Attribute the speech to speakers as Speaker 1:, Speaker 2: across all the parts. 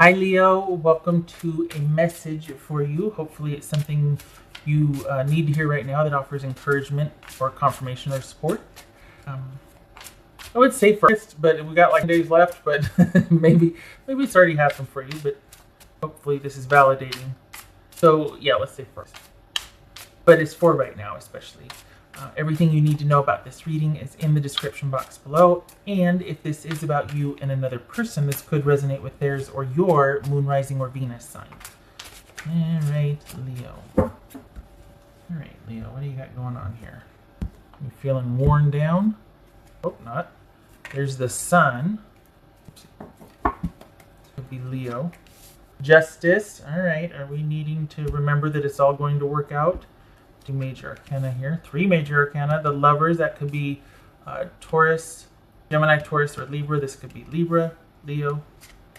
Speaker 1: Hi Leo, welcome to a message for you. Hopefully it's something you need to hear right now that offers encouragement or confirmation or support. I would say first, but we got like days left, but maybe it's already happened for you, but hopefully this is validating. So yeah, let's say first. But it's for right now especially. Everything you need to know about this reading is in the description box below, and if this is about you and another person, this could resonate with theirs or your moon, rising, or Venus sign. Alright, Leo. Alright, Leo, what do you got going on here? You feeling worn down? Hope not. There's the sun. This could be Leo. Justice. Alright, are we needing to remember that it's all going to work out? 2 major arcana here, 3 major arcana. The lovers, that could be Taurus, Gemini, Taurus, or Libra. This could be Libra, Leo.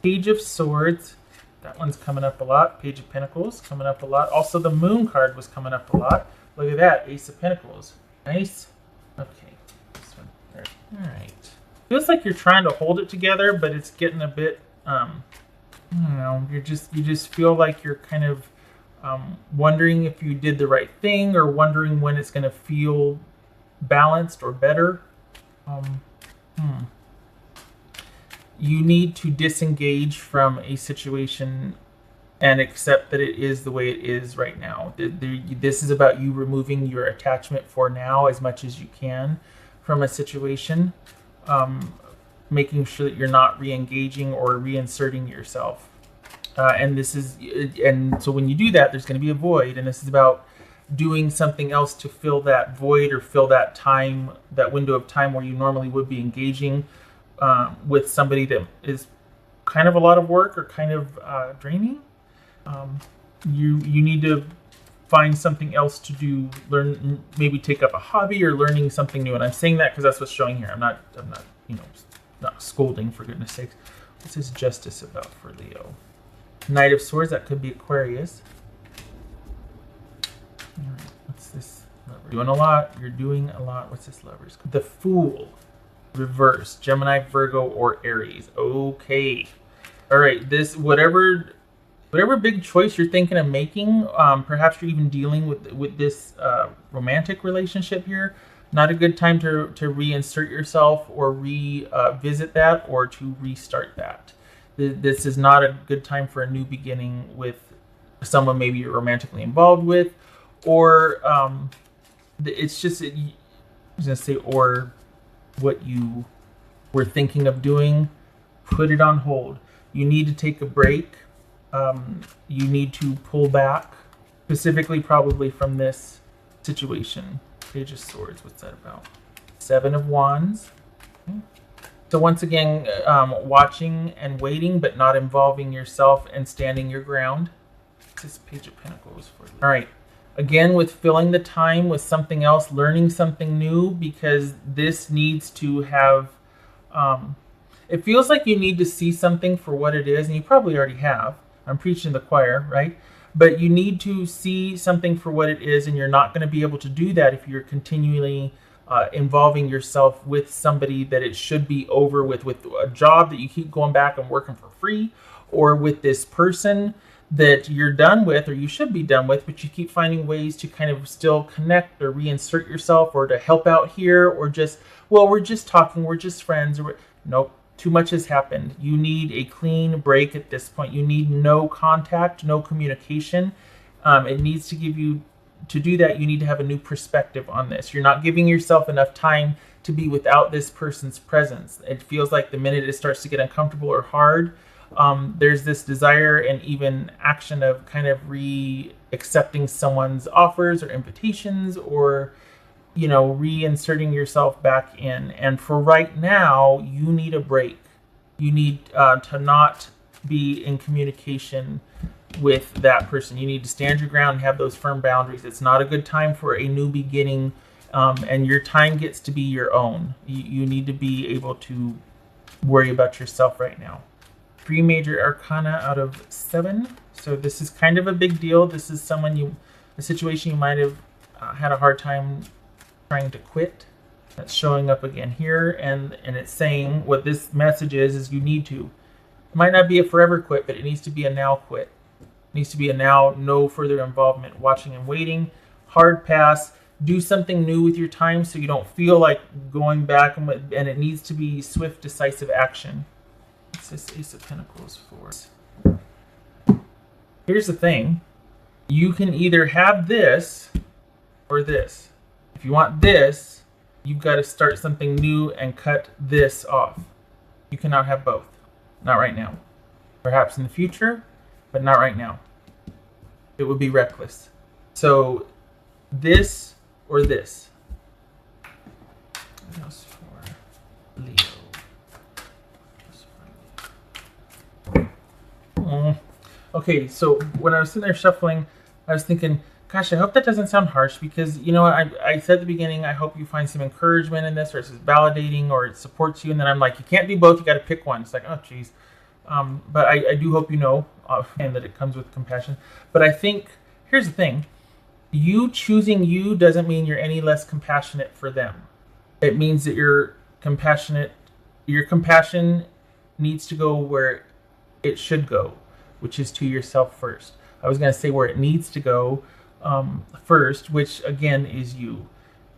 Speaker 1: Page of Swords, that one's coming up a lot. Page of Pentacles coming up a lot. Also the Moon card was coming up a lot. Look at that, Ace of Pentacles. Nice. Okay, this one. All right. Feels like you're trying to hold it together, but it's getting a bit. I don't know. You just feel like you're kind of wondering if you did the right thing, or wondering when it's going to feel balanced or better. You need to disengage from a situation and accept that it is the way it is right now. This is about you removing your attachment for now as much as you can from a situation, making sure that you're not re-engaging or reinserting yourself. And so when you do that, there's going to be a void, and this is about doing something else to fill that void or fill that time, that window of time where you normally would be engaging with somebody that is kind of a lot of work or kind of draining. You need to find something else to do, learn, maybe take up a hobby or learning something new. And I'm saying that because that's what's showing here. I'm not not scolding, for goodness sakes. What's this justice about for Leo? Knight of Swords, that could be Aquarius. All right, what's this? Lover? Doing a lot. You're doing a lot. What's this Lovers? The Fool. Reverse. Gemini, Virgo, or Aries. Okay. All right. This, whatever big choice you're thinking of making, perhaps you're even dealing with this romantic relationship here. Not a good time to reinsert yourself or revisit that or to restart that. This is not a good time for a new beginning with someone maybe you're romantically involved with, or it's just, I was going to say, or what you were thinking of doing, put it on hold. You need to take a break. You need to pull back, specifically probably from this situation. Page of Swords, what's that about? 7 of Wands. Okay. So once again, watching and waiting, but not involving yourself and standing your ground. What's this Page of Pentacles for you? All right. Again, with filling the time with something else, learning something new, because this needs to have, it feels like you need to see something for what it is, and you probably already have. I'm preaching to the choir, right? But you need to see something for what it is, and you're not going to be able to do that if you're continually involving yourself with somebody that it should be over with a job that you keep going back and working for free, or with this person that you're done with or you should be done with, but you keep finding ways to kind of still connect or reinsert yourself or to help out here, or just, well, we're just talking, we're just friends. Nope, too much has happened. You need a clean break at this point. You need no contact, no communication. It needs to give you, to do that, you need to have a new perspective on this. You're not giving yourself enough time to be without this person's presence. It feels like the minute it starts to get uncomfortable or hard, there's this desire and even action of kind of re-accepting someone's offers or invitations, or, reinserting yourself back in. And for right now, you need a break. You need to not be in communication with that person. You need to stand your ground and have those firm boundaries. It's not a good time for a new beginning, and your time gets to be your own. You need to be able to worry about yourself right now. 3 major arcana out of 7. So this is kind of a big deal. This is a situation you might have had a hard time trying to quit. That's showing up again here, and it's saying what this message is you need to. might not be a forever quit, but it needs to be a now quit. It needs to be a now, no further involvement, watching and waiting, hard pass. Do something new with your time so you don't feel like going back, and it needs to be swift, decisive action. What's this Ace of Pentacles for? Here's the thing. You can either have this or this. If you want this, you've got to start something new and cut this off. You cannot have both. Not right now. Perhaps in the future, but not right now. It would be reckless. So this or this. What else for Leo? Okay, so when I was sitting there shuffling, I was thinking, gosh, I hope that doesn't sound harsh, because, you know what, I said at the beginning, I hope you find some encouragement in this, or it's validating, or it supports you, and then I'm like, you can't do both, you got to pick one. It's like, oh, geez. But I do hope you know, and that it comes with compassion. But I think, here's the thing. You choosing you doesn't mean you're any less compassionate for them. It means that you're compassionate. Your compassion needs to go where it should go, which is to yourself first. I was going to say where it needs to go first, which again is you.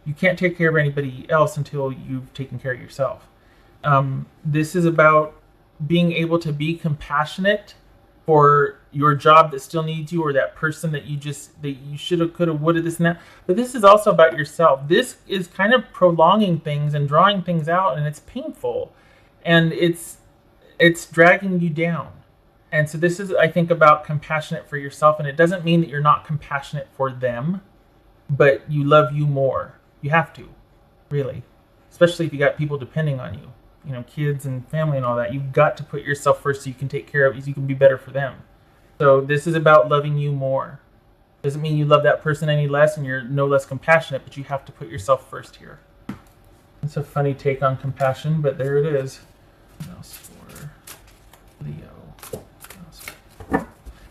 Speaker 1: You can't take care of anybody else until you've taken care of yourself. This is about being able to be compassionate for your job that still needs you, or that person that you should have, could have, would have, this and that. But this is also about yourself. This is kind of prolonging things and drawing things out, and it's painful, and it's dragging you down. And so this is, I think, about compassionate for yourself. And it doesn't mean that you're not compassionate for them, but you love you more. You have to, really. Especially if you got people depending on you. You know, kids and family and all that. You've got to put yourself first so you can take care of, so you can be better for them. So this is about loving you more. Doesn't mean you love that person any less and you're no less compassionate, but you have to put yourself first here. It's a funny take on compassion, but there it is. What else for Leo?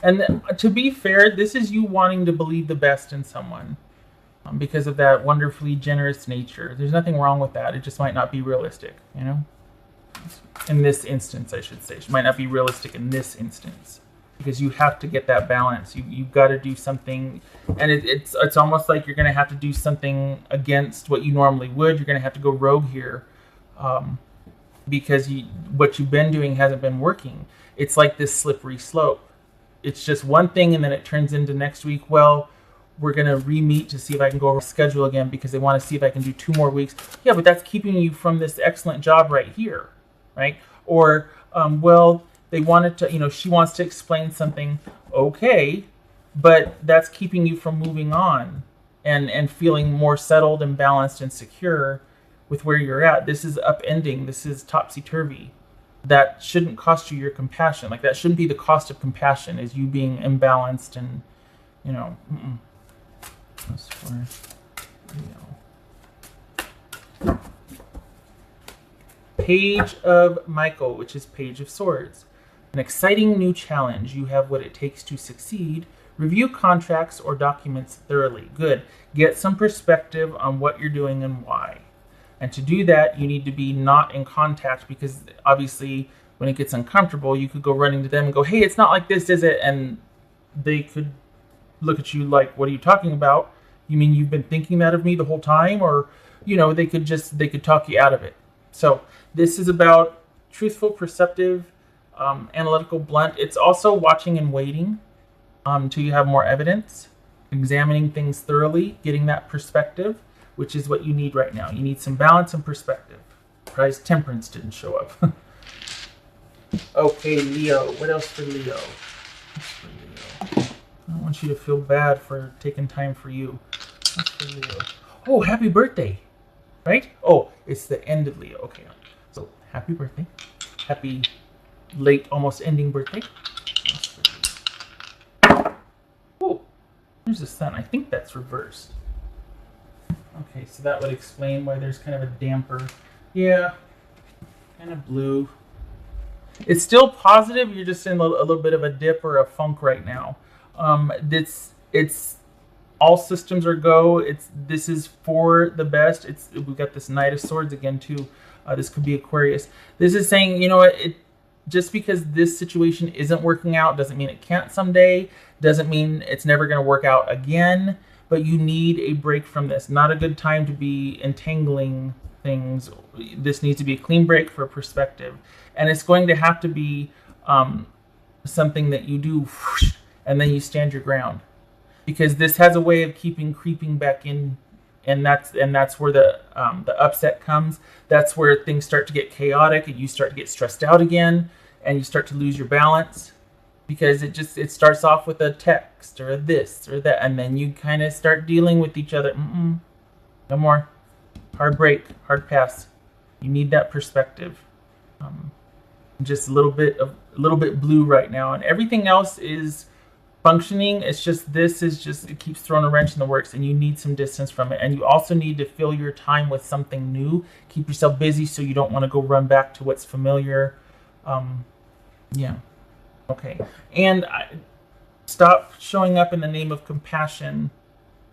Speaker 1: And to be fair, this is you wanting to believe the best in someone because of that wonderfully generous nature. There's nothing wrong with that. It just might not be realistic, you know? In this instance, I should say. It might not be realistic in this instance because you have to get that balance. You've got to do something, and it's almost like you're going to have to do something against what you normally would. You're going to have to go rogue here because what you've been doing hasn't been working. It's like this slippery slope. It's just one thing, and then it turns into next week, well, we're going to re-meet to see if I can go over schedule again because they want to see if I can do 2 more weeks. Yeah, but that's keeping you from this excellent job right here, right? Or, well, they wanted to, you know, she wants to explain something. Okay, but that's keeping you from moving on and feeling more settled and balanced and secure with where you're at. This is upending. This is topsy-turvy. That shouldn't cost you your compassion. Like, that shouldn't be the cost of compassion, is you being imbalanced and, you know. That's for Leo. Page of Michael, which is Page of Swords. An exciting new challenge. You have what it takes to succeed. Review contracts or documents thoroughly. Good. Get some perspective on what you're doing and why. And to do that, you need to be not in contact, because obviously when it gets uncomfortable, you could go running to them and go, hey, it's not like this, is it? And they could look at you like, what are you talking about? You mean you've been thinking that of me the whole time? Or, you know, they could talk you out of it. So this is about truthful, perceptive, analytical, blunt. It's also watching and waiting till you have more evidence, examining things thoroughly, getting that perspective, which is what you need right now. You need some balance and perspective. Surprised Temperance didn't show up. Okay, Leo. What else for Leo? I don't want you to feel bad for taking time for you. What's for Leo? Oh, happy birthday. Right? Oh, it's the end of Leo. Okay. So, happy birthday. Happy late, almost ending birthday. Oh, there's the sun. I think that's reversed. Okay, so that would explain why there's kind of a damper. Yeah, kind of blue. It's still positive. You're just in a little bit of a dip or a funk right now. It's all systems are go. This is for the best. We've got this Knight of Swords again too. This could be Aquarius. This is saying, you know what, just because this situation isn't working out doesn't mean it can't someday, doesn't mean it's never going to work out again, but you need a break from this. Not a good time to be entangling things. This needs to be a clean break for perspective. And it's going to have to be something that you do and then you stand your ground. Because this has a way of creeping back in, and that's where the upset comes. That's where things start to get chaotic and you start to get stressed out again and you start to lose your balance. Because it starts off with a text or a this or that, and then you kind of start dealing with each other. No more. Hard break, hard pass. You need that perspective. Just a little bit blue right now, and everything else is functioning. It's just it keeps throwing a wrench in the works, and you need some distance from it. And you also need to fill your time with something new. Keep yourself busy so you don't want to go run back to what's familiar. Yeah. Okay, and stop showing up in the name of compassion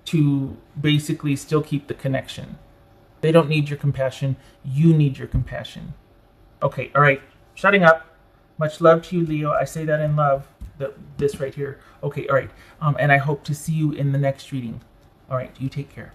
Speaker 1: to basically still keep the connection. They don't need your compassion. You need your compassion. Okay, all right, shutting up. Much love to you, Leo. I say that in love, this right here. Okay, all right, and I hope to see you in the next reading. All right, you take care.